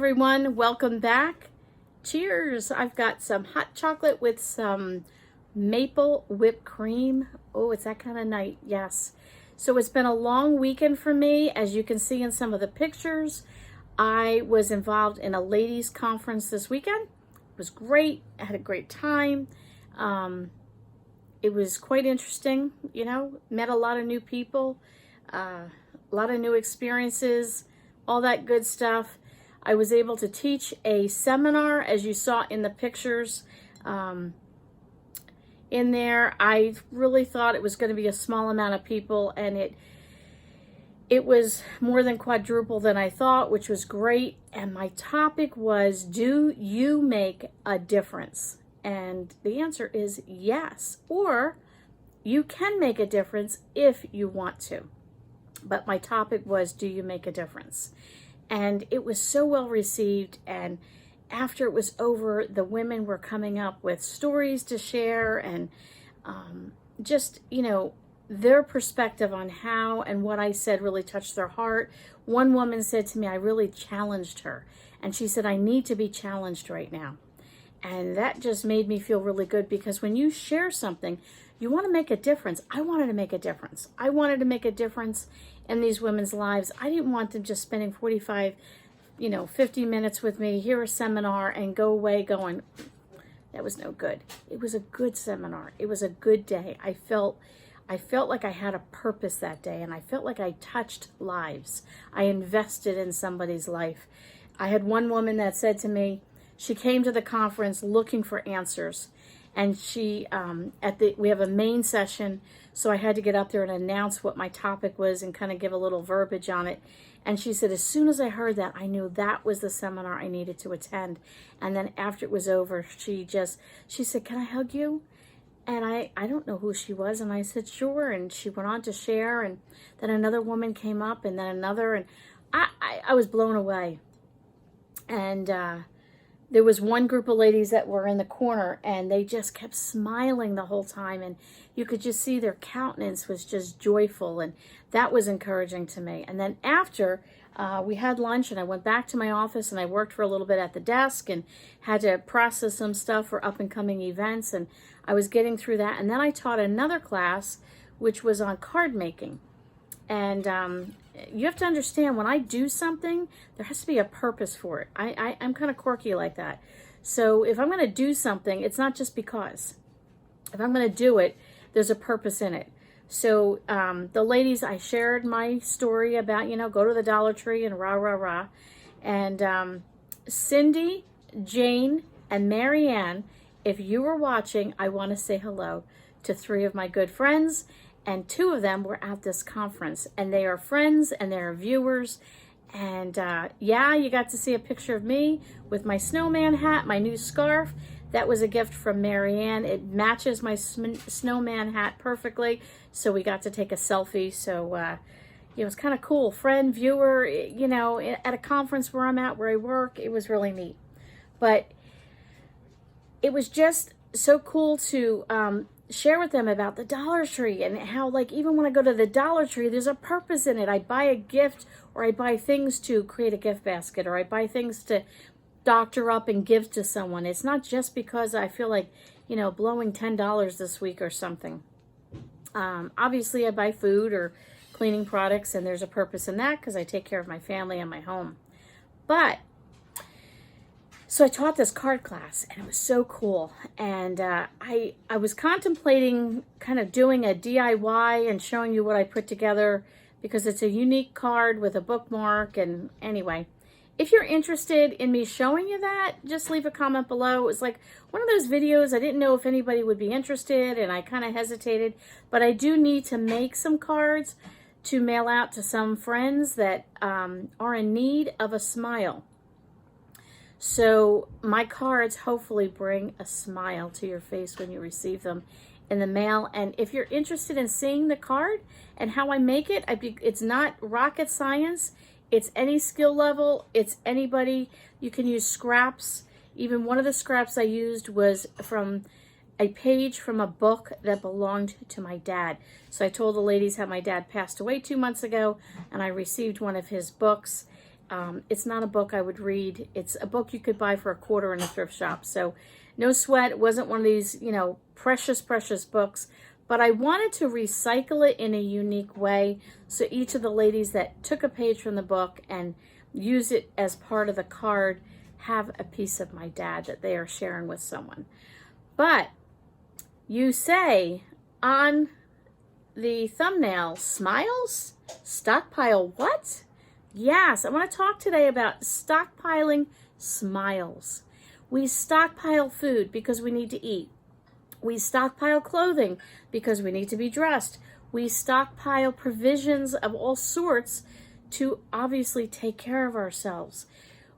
everyone, welcome back. Cheers. I've got some hot chocolate with some maple whipped cream. Oh, it's that kind of night. Yes. So it's been a long weekend for me. As you can see in some of the pictures, I was involved in a ladies conference this weekend. It was great. I had a great time. It was quite interesting, met a lot of new people, a lot of new experiences, all that good stuff. I was able to teach a seminar, as you saw in the pictures in there. I really thought it was going to be a small amount of people, and it was more than quadruple than I thought, which was great. And my topic was, do you make a difference? And the answer is yes, or you can make a difference if you want to. But my topic was, do you make a difference? And it was so well received. And after it was over, the women were coming up with stories to share and just, their perspective on how and what I said really touched their heart. One woman said to me, I really challenged her. And she said, I need to be challenged right now. And that just made me feel really good, because when you share something, you want to make a difference. I wanted to make a difference. I wanted to make a difference in these women's lives. I didn't want them just spending 45, 50 minutes with me, hear a seminar, and go away going, that was no good. It was a good seminar. It was a good day. I felt like I had a purpose that day, and I felt like I touched lives. I invested in somebody's life. I had one woman that said to me, she came to the conference looking for answers, and she we have a main session, so I had to get up there and announce what my topic was and kind of give a little verbiage on it. And she said, as soon as I heard that, I knew that was the seminar I needed to attend. And then after it was over, she said, can I hug you? And I don't know who she was, and I said, sure. And she went on to share, and then another woman came up, and then another, and I was blown away. And there was one group of ladies that were in the corner, and they just kept smiling the whole time, and you could just see their countenance was just joyful, and that was encouraging to me. And then after we had lunch, and I went back to my office, and I worked for a little bit at the desk and had to process some stuff for up and coming events, and I was getting through that. And then I taught another class which was on card making. And you have to understand, when I do something, there has to be a purpose for it. I'm kind of quirky like that. So if I'm going to do something, it's not just because. If I'm going to do it, there's a purpose in it. So the ladies, I shared my story about, go to the Dollar Tree and rah, rah, rah. And Cindy, Jane, and Marianne, if you were watching, I want to say hello to 3 of my good friends. And 2 of them were at this conference, and they are friends and they are viewers. And yeah, you got to see a picture of me with my snowman hat, my new scarf. That was a gift from Marianne. It matches my snowman hat perfectly. So we got to take a selfie. So it was kind of cool. Friend, viewer, at a conference where I'm at, where I work, it was really neat. But it was just so cool to share with them about the Dollar Tree, and how, like, even when I go to the Dollar Tree, there's a purpose in it. I buy a gift, or I buy things to create a gift basket, or I buy things to doctor up and give to someone. It's not just because I feel like, blowing $10 this week or something. Obviously, I buy food or cleaning products, and there's a purpose in that because I take care of my family and my home. But so I taught this card class, and it was so cool. And I was contemplating kind of doing a DIY and showing you what I put together, because it's a unique card with a bookmark. And anyway, if you're interested in me showing you that, just leave a comment below. It was like one of those videos, I didn't know if anybody would be interested, and I kind of hesitated. But I do need to make some cards to mail out to some friends that are in need of a smile. So my cards hopefully bring a smile to your face when you receive them in the mail. And if you're interested in seeing the card and how I make it, it's not rocket science. It's any skill level. It's anybody. You can use scraps. Even one of the scraps I used was from a page from a book that belonged to my dad. So I told the ladies how my dad passed away 2 months ago, and I received one of his books. It's not a book I would read. It's a book you could buy for $1 in a thrift shop. So no sweat. It wasn't one of these, precious, precious books. But I wanted to recycle it in a unique way. So each of the ladies that took a page from the book and use it as part of the card have a piece of my dad that they are sharing with someone. But you say on the thumbnail, smiles? Stockpile what? Yes, I want to talk today about stockpiling smiles. We stockpile food because we need to eat. We stockpile clothing because we need to be dressed. We stockpile provisions of all sorts to obviously take care of ourselves.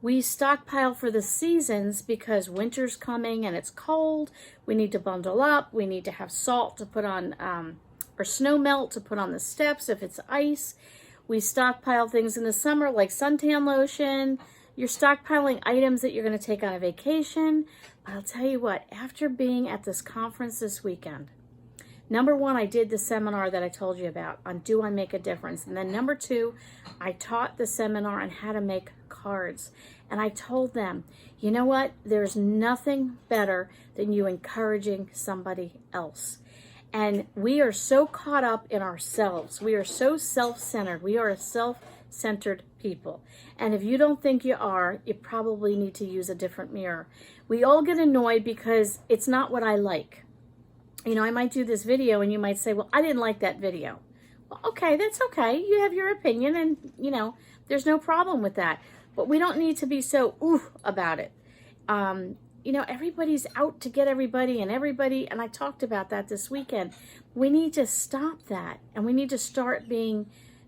We stockpile for the seasons because winter's coming and it's cold. We need to bundle up. We need to have salt to put on, or snow melt to put on the steps if it's ice. We stockpile things in the summer like suntan lotion. You're stockpiling items that you're going to take on a vacation. But I'll tell you what, after being at this conference this weekend, number one, I did the seminar that I told you about on Do I Make a Difference? And then number two, I taught the seminar on how to make cards. And I told them, you know what? There's nothing better than you encouraging somebody else. And we are so caught up in ourselves. We are so self-centered. We are a self-centered people. And if you don't think you are, you probably need to use a different mirror. We all get annoyed because it's not what I like. I might do this video and you might say, well, I didn't like that video. Well, okay, that's okay. You have your opinion and, there's no problem with that. But we don't need to be so about it. Everybody's out to get everybody, and I talked about that this weekend. We need to stop that, and we need to start being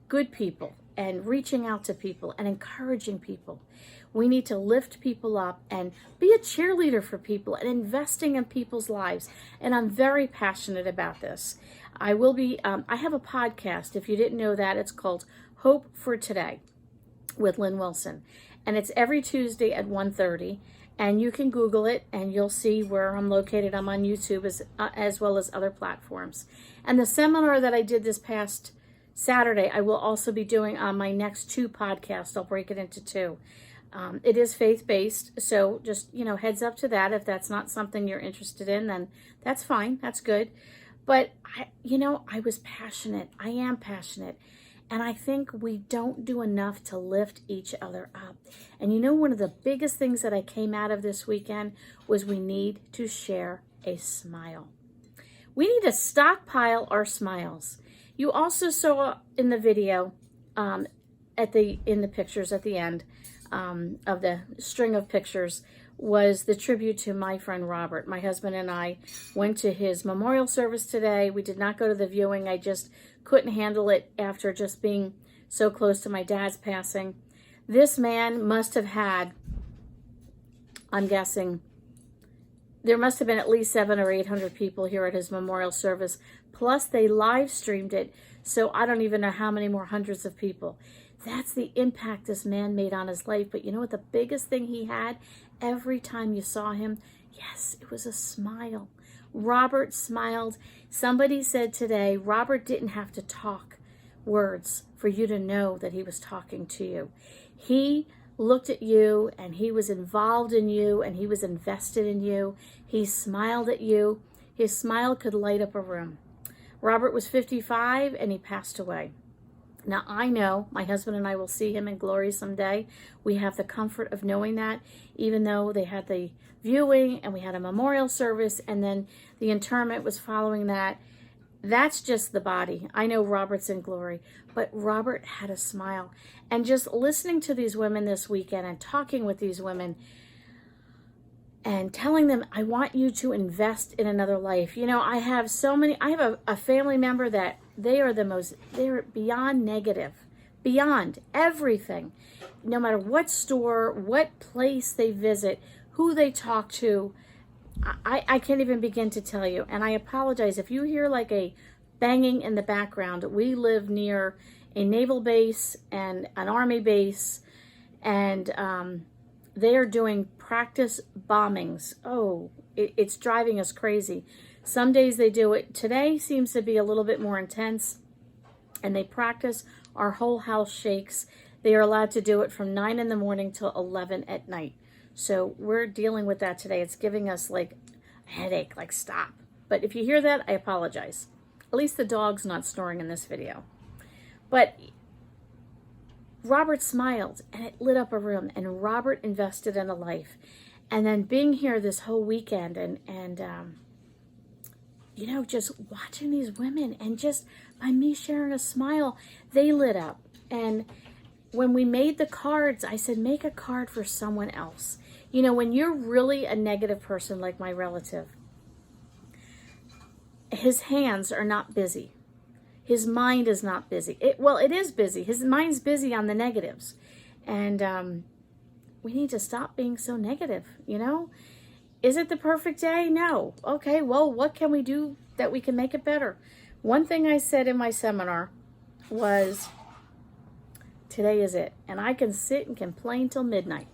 good people and reaching out to people and encouraging people. We need to lift people up and be a cheerleader for people and investing in people's lives. And I'm very passionate about this. I have a podcast. If you didn't know that, it's called Hope for Today with Lynn Wilson. And it's every Tuesday at 1:30. And you can Google it and you'll see where I'm located. I'm on YouTube as well as other platforms. And the seminar that I did this past Saturday, I will also be doing on my next 2 podcasts. I'll break it into 2. It is faith-based, so just, heads up to that. If that's not something you're interested in, then that's fine. That's good. But, I was passionate. I am passionate. And I think we don't do enough to lift each other up. And one of the biggest things that I came out of this weekend was we need to share a smile. We need to stockpile our smiles. You also saw in the video, in the pictures at the end of the string of pictures, was the tribute to my friend Robert. My husband and I went to his memorial service today. We did not go to the viewing. I just couldn't handle it after just being so close to my dad's passing. This man must have had, I'm guessing, there must have been at least 700 or 800 people here at his memorial service. Plus they live streamed it. So I don't even know how many more hundreds of people. That's the impact this man made on his life. But you know what the biggest thing he had? Every time you saw him, yes, it was a smile. Robert smiled. Somebody said today, Robert didn't have to talk words for you to know that he was talking to you. He looked at you and he was involved in you and he was invested in you. He smiled at you. His smile could light up a room. Robert was 55 and he passed away. Now, I know my husband and I will see him in glory someday. We have the comfort of knowing that, even though they had the viewing and we had a memorial service and then the interment was following that. That's just the body. I know Robert's in glory, but Robert had a smile. And just listening to these women this weekend and talking with these women and telling them, I want you to invest in another life. I have a family member that they're beyond negative, beyond everything. No matter what store, what place they visit, who they talk to, I can't even begin to tell you. And I apologize if you hear like a banging in the background. We live near a naval base and an army base, and they are doing practice bombings. Oh, it's driving us crazy. Some days they do it. Today seems to be a little bit more intense, and they practice. Our whole house shakes. They are allowed to do it from 9 in the morning till 11 at night. So we're dealing with that today. It's giving us like a headache, like stop. But if you hear that, I apologize. At least the dog's not snoring in this video. But Robert smiled and it lit up a room, and Robert invested in a life. And then being here this whole weekend and you know, just watching these women, and just by me sharing a smile, they lit up. And when we made the cards, I said, make a card for someone else. You know, when you're really a negative person like my relative, his hands are not busy. His mind is not busy. It is busy. His mind's busy on the negatives. And we need to stop being so negative, you know? Is it the perfect day? No. Okay, well, what can we do that we can make it better? One thing I said in my seminar was, today is it. And I can sit and complain till midnight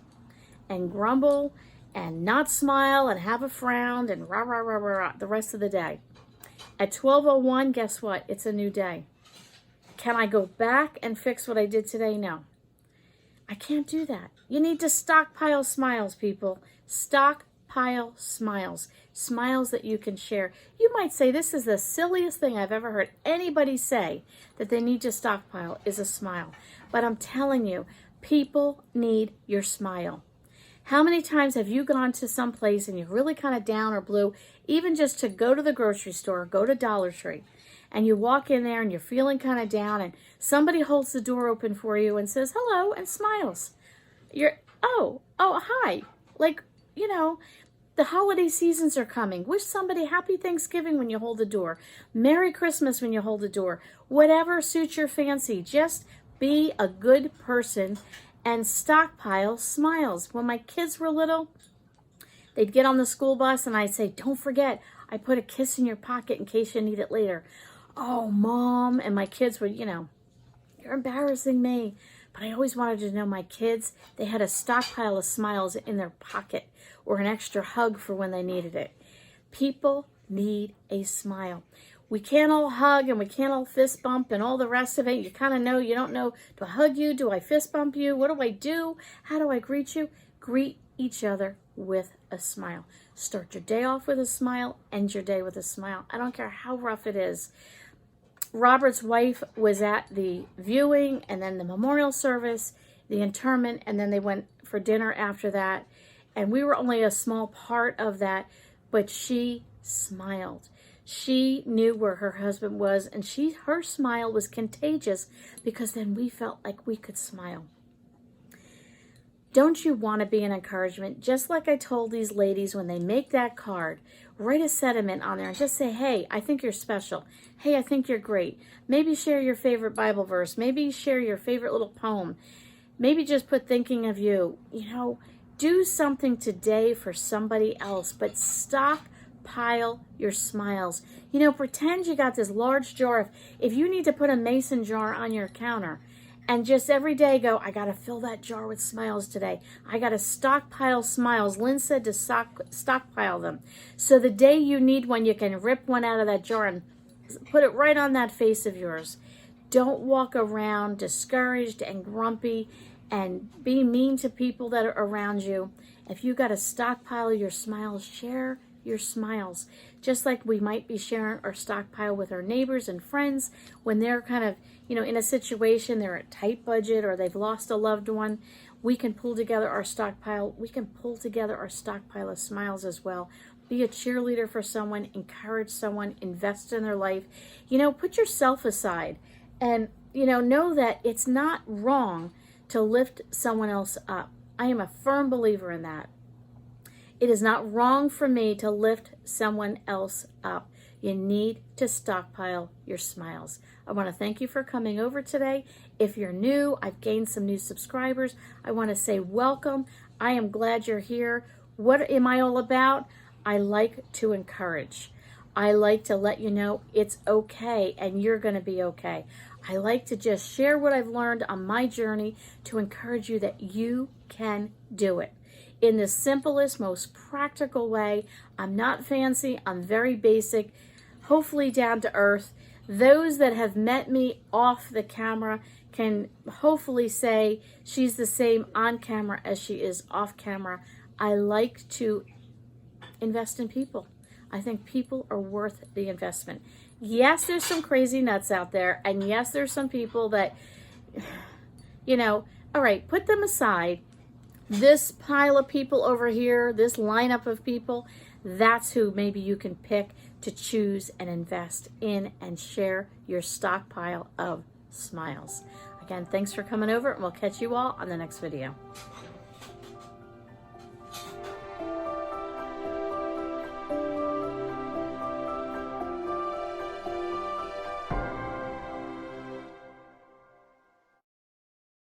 and grumble and not smile and have a frown and rah, rah, rah, rah, rah the rest of the day. At 12:01, guess what? It's a new day. Can I go back and fix what I did today? No. I can't do that. You need to stockpile smiles, people. Stockpile smiles. Smiles that you can share. You might say, this is the silliest thing I've ever heard anybody say, that they need to stockpile is a smile. But I'm telling you, people need your smile. How many times have you gone to some place and you're really kind of down or blue, even just to go to the grocery store, go to Dollar Tree, and you walk in there and you're feeling kind of down, and somebody holds the door open for you and says hello and smiles. You're, oh, hi. Like, you know, the holiday seasons are coming. Wish somebody happy Thanksgiving when you hold the door. Merry Christmas when you hold the door. Whatever suits your fancy. Just be a good person and stockpile smiles. When my kids were little, they'd get on the school bus and I'd say, don't forget, I put a kiss in your pocket in case you need it later. Oh, Mom. And my kids would, you know, you're embarrassing me. But I always wanted to know my kids, they had a stockpile of smiles in their pocket or an extra hug for when they needed it. People need a smile. We can't all hug and we can't all fist bump and all the rest of it. You kind of know, you don't know, do I hug you? Do I fist bump you? What do I do? How do I greet you? Greet each other with a smile. Start your day off with a smile, end your day with a smile. I don't care how rough it is. Robert's wife was at the viewing and then the memorial service, the interment, and then they went for dinner after that. And we were only a small part of that, but she smiled. She knew where her husband was, and her smile was contagious because then we felt like we could smile. Don't you want to be an encouragement? Just like I told these ladies when they make that card, write a sentiment on there and just say, hey, I think you're special. Hey, I think you're great. Maybe share your favorite Bible verse. Maybe share your favorite little poem. Maybe just put thinking of you. You know, do something today for somebody else, but stockpile your smiles. You know, pretend you got this large jar. If you need to put a mason jar on your counter, and just every day go, I got to fill that jar with smiles today. I got to stockpile smiles. Lynn said to stockpile them. So the day you need one, you can rip one out of that jar and put it right on that face of yours. Don't walk around discouraged and grumpy and be mean to people that are around you. If you got to stockpile your smiles, share your smiles. Just like we might be sharing our stockpile with our neighbors and friends when they're kind of, you know, in a situation, they're at tight budget or they've lost a loved one, we can pull together our stockpile. We can pull together our stockpile of smiles as well. Be a cheerleader for someone, encourage someone, invest in their life. You know, put yourself aside and, you know that it's not wrong to lift someone else up. I am a firm believer in that. It is not wrong for me to lift someone else up. You need to stockpile your smiles. I want to thank you for coming over today. If you're new, I've gained some new subscribers. I want to say welcome. I am glad you're here. What am I all about? I like to encourage. I like to let you know it's okay and you're going to be okay. I like to just share what I've learned on my journey to encourage you that you can do it. In the simplest, most practical way. I'm not fancy. I'm very basic, hopefully down to earth. those that have met me off the camera can hopefully say she's the same on camera as she is off camera. I like to invest in people. I think people are worth the investment. Yes, there's some crazy nuts out there, and yes, there's some people that, all right, put them aside. This pile of people over here, this lineup of people, that's who maybe you can pick to choose and invest in and share your stockpile of smiles. Again, thanks for coming over, and we'll catch you all on the next video.